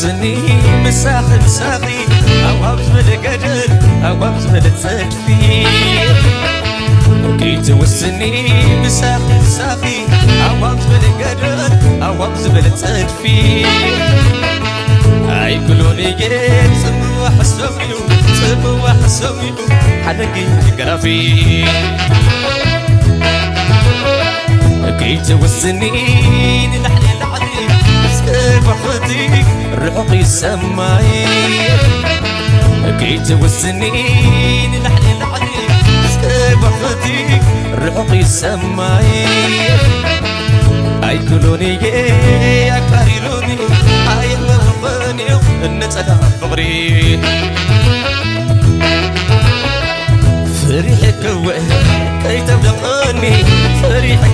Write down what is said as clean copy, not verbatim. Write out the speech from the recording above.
توزني مساخ مساخي أوابز بالقدر أوابز بالتدفي كي توزني مساخ مساخي أوابز بالقدر أوابز بالتدفي أي كلوني جيت سمو حسوميو حلقي قرافي كي توزني لحلي لحلي سيف أخذيك رعقي سماي كي توزني لحلي لحلي سيف أخذيك رعقي سماي أي كلوني يا كاريلوني أي مغفاني النتلا فغري فريحك وين كي تبلغني فريحك